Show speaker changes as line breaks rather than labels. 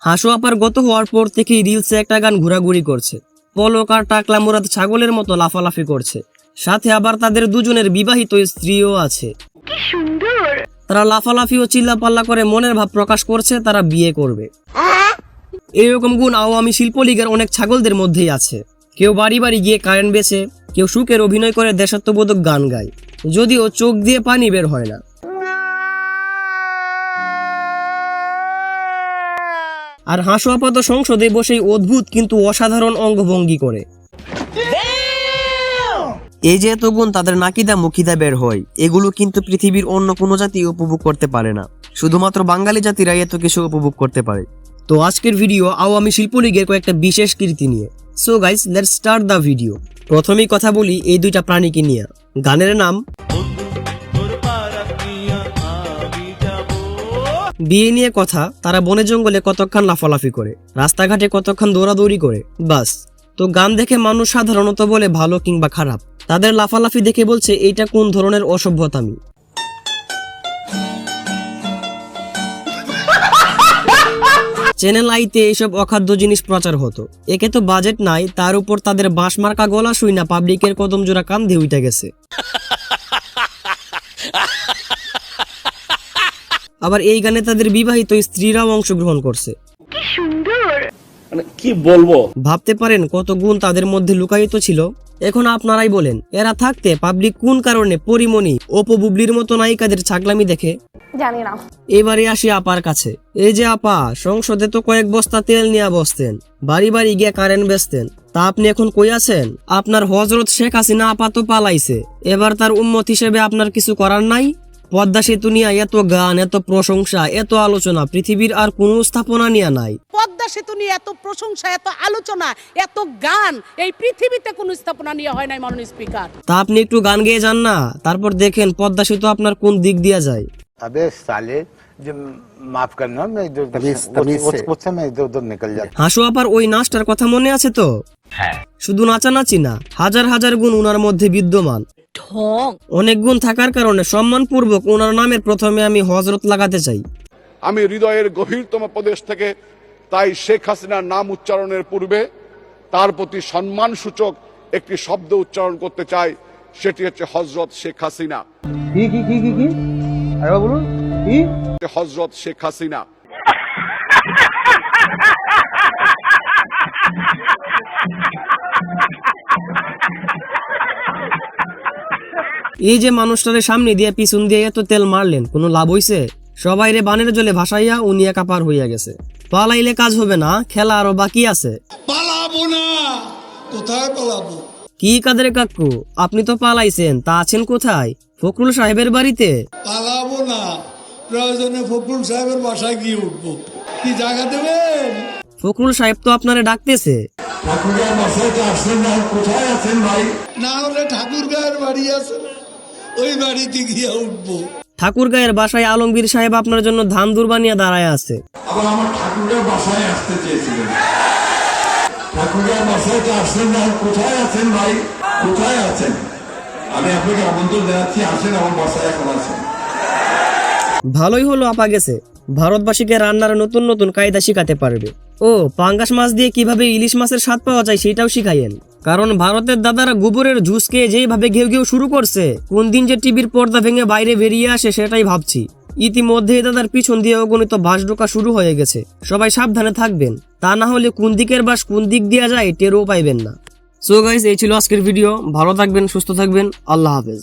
হাসু আপার গত হওয়ার পর থেকেই রিলসে একটা গান ঘোরাঘুরি করছে। পলক আর টাকলা মুরাদ ছাগলের মতো লাফালাফি করছে, সাথে আবার তাদের দুজনের বিবাহিত স্ত্রীও আছে।
কি সুন্দর!
তারা লাফালাফি ও চিল্লাপাল্লা করে মনের ভাব প্রকাশ করছে তারা বিয়ে করবে। এরকম গুণ আওয়ামী শিল্প লীগের অনেক ছাগলদের মধ্যেই আছে। কেউ বাড়ি বাড়ি গিয়ে কারেন্ট বেচে, কেউ সুখের অভিনয় করে দেশাত্মবোধক গান গায়, যদিও চোখ দিয়ে পানি বের হয় না। আর হাসু আপাত সংসদে বসেই অদ্ভুত কিন্তু অসাধারণ অঙ্গভঙ্গি করে। এই যে এত গুণ তাদের নাকিদা মুখিদা বের হয়, এগুলো কিন্তু পৃথিবীর অন্য কোনো জাতি উপভোগ করতে পারে না, শুধুমাত্র বাঙালি জাতিরাই এত কিছু উপভোগ করতে পারে। তো আজকের ভিডিও আওয়ামী শিল্প লীগের কয়েকটা বিশেষ কীর্তি নিয়ে। So guys, let's start the video. প্রথমেই কথা বলি এই দুইটা প্রাণীকে নিয়ে। গানের নাম বিয়ে নিয়ে কথা। তারা বনে জঙ্গলে কতক্ষণ লাফালাফি করে, রাস্তাঘাটে কতক্ষণ দৌড়াদৌড়ি করে, বাস। তো গান দেখে মানুষ সাধারণত বলে ভালো কিংবা খারাপ, তাদের লাফালাফি দেখে বলছে এইটা কোন ধরনের অসভ্যতামি। চ্যানেল আইতে এইসব অখাদ্য জিনিস প্রচার হতো। একে তো বাজেট নাই, তার উপর তাদের বাঁশ মার্কা গলা শুই না পাবলিকের কদম জোড়া কান্ধে উঠে গেছে। আবার এই গানে তাদের বিবাহিত স্ত্রীরাও অংশগ্রহণ করছে।
কি সুন্দর!
কি বলবো,
ভাবতে পারেন কত গুণ তাদের মধ্যে লুকায়িত ছিল। এখন আপনারাই বলেন, এরা থাকতে পাবলিক কোন কারণে পরিমণি অপু বুবলির মতো নায়িকাদের ছাগলামি দেখে?
জানি না।
এবারে আসি আপার কাছে। এই যে আপা, সংসদে তো কয়েক বস্তা তেল নিয়ে বসতেন, বাড়ি বাড়ি গিয়ে কারেন্ট বেচতেন, তা আপনি এখন কই আছেন? আপনার হযরত শেখ হাসিনা আপা তো পালাইছে, এবার তার উম্মত হিসেবে আপনার কিছু করার নাই? পদ্মা সেতু নিয়ে এত গান, এত প্রশংসা, এত আলোচনা পৃথিবীর আর কোন স্থাপনা নিয়ে নাই।
পদ্মা সেতু নিয়ে এত প্রশংসা, এত আলোচনা, এত গান এই পৃথিবীতে কোন স্থাপনা নিয়ে হয় নাই মাননীয় স্পিকার।
তা আপনি একটু গান গেয়ে যান না, তারপর দেখেন পদ্মা সেতু আপনার কোন দিক দিয়ে যায়।
अबे साले, जो माफ करना, मैं इधर मैं इधर उधर निकल जाता।
হাসু আপার ওই নাচটার কথা মনে আছে তো?
হ্যাঁ।
শুধু নাচানাচি না, হাজার হাজার গুণ ওনার মধ্যে বিদ্যমান। অনেক গুণ থাকার কারণে সম্মানপূর্বক ওনার নামের প্রথমে আমি হযরত লাগাতে চাই।
আমি হৃদয়ের গভীরতম প্রদেশ থেকে তাই শেখ হাসিনার নাম উচ্চারণের পূর্বে তার প্রতি সম্মান সূচক একটি শব্দ উচ্চারণ করতে চাই, সেটি হচ্ছে হযরত শেখ হাসিনা।
কি আরে বলুন, কি
হযরত শেখ হাসিনা।
এই যে মানুষটার সামনে দিয়ে পিছন দিয়ে এত তেল মারলেন, কোনো লাভ হইছে? সবাই রে বানের জলে ভাসাইয়া উনি একা পার হইয়া গেছে। পালাইলে কাজ হবে না, খেলা আরো বাকি আছে।
পালাবো না, কোথায় পালাবো?
কি কাদের কাকু, আপনি তো পালাইছেন, তা আছেন কোথায়? ফখরুল সাহেবের বাড়িতে?
পালাবো না, প্রয়োজনে ফখরুল সাহেবের বাসায় গিয়ে উঠবো। কি জায়গা দেবেন?
ফখরুল সাহেব তো আপনারে ডাকতেছে।
ঠাকুরের বাসায় তো আসছেন না, কোথায় আছেন ভাই? না হলে ঠাকুর গায়ের বাড়ি আছে, ওই বাড়িতে গিয়ে উঠবো।
ঠাকুরগাঁয়ের বাসায় আলমগীর সাহেব আপনার জন্য ধান দূর বানিয়ে দাঁড়ায় আছে।
আবার আমার ঠাকুরের বাসায় আসতে চেয়েছিলেন, ঠাকুরের বাসায় তো আসছেন না, কোথায় আছেন ভাই? কোথায় আছেন? আমি আপনাকে আমন্ত্রণ জানাচ্ছি, আসেন আমার বাসায় এখন আছেন।
ভালোই হলো আপা গেছে, ভারতবাসীকে রান্নার নতুন নতুন কায়দা শিখাতে পারবে। ও পাঙ্গাস মাছ দিয়ে কিভাবে ইলিশ মাছের স্বাদ পাওয়া যায় সেটাও শিখাইয়েন, কারণ ভারতের দাদারা গোবরের ঝুসকে যেভাবে ঘেউ ঘেউ শুরু করছে, কোন দিন যে টিভির পর্দা ভেঙে বাইরে বেরিয়ে আসে সেটাই ভাবছি। ইতিমধ্যে দাদার পিছন দিয়ে অগণিত বাঁশ ঢোকা শুরু হয়ে গেছে, সবাই সাবধানে থাকবেন, তা না হলে কোন দিকের বাস কোন দিক দিয়ে যায় টেরও পাইবেন না। সো গাইস, এই ছিল আজকের ভিডিও। ভালো থাকবেন, সুস্থ থাকবেন, আল্লাহ হাফেজ।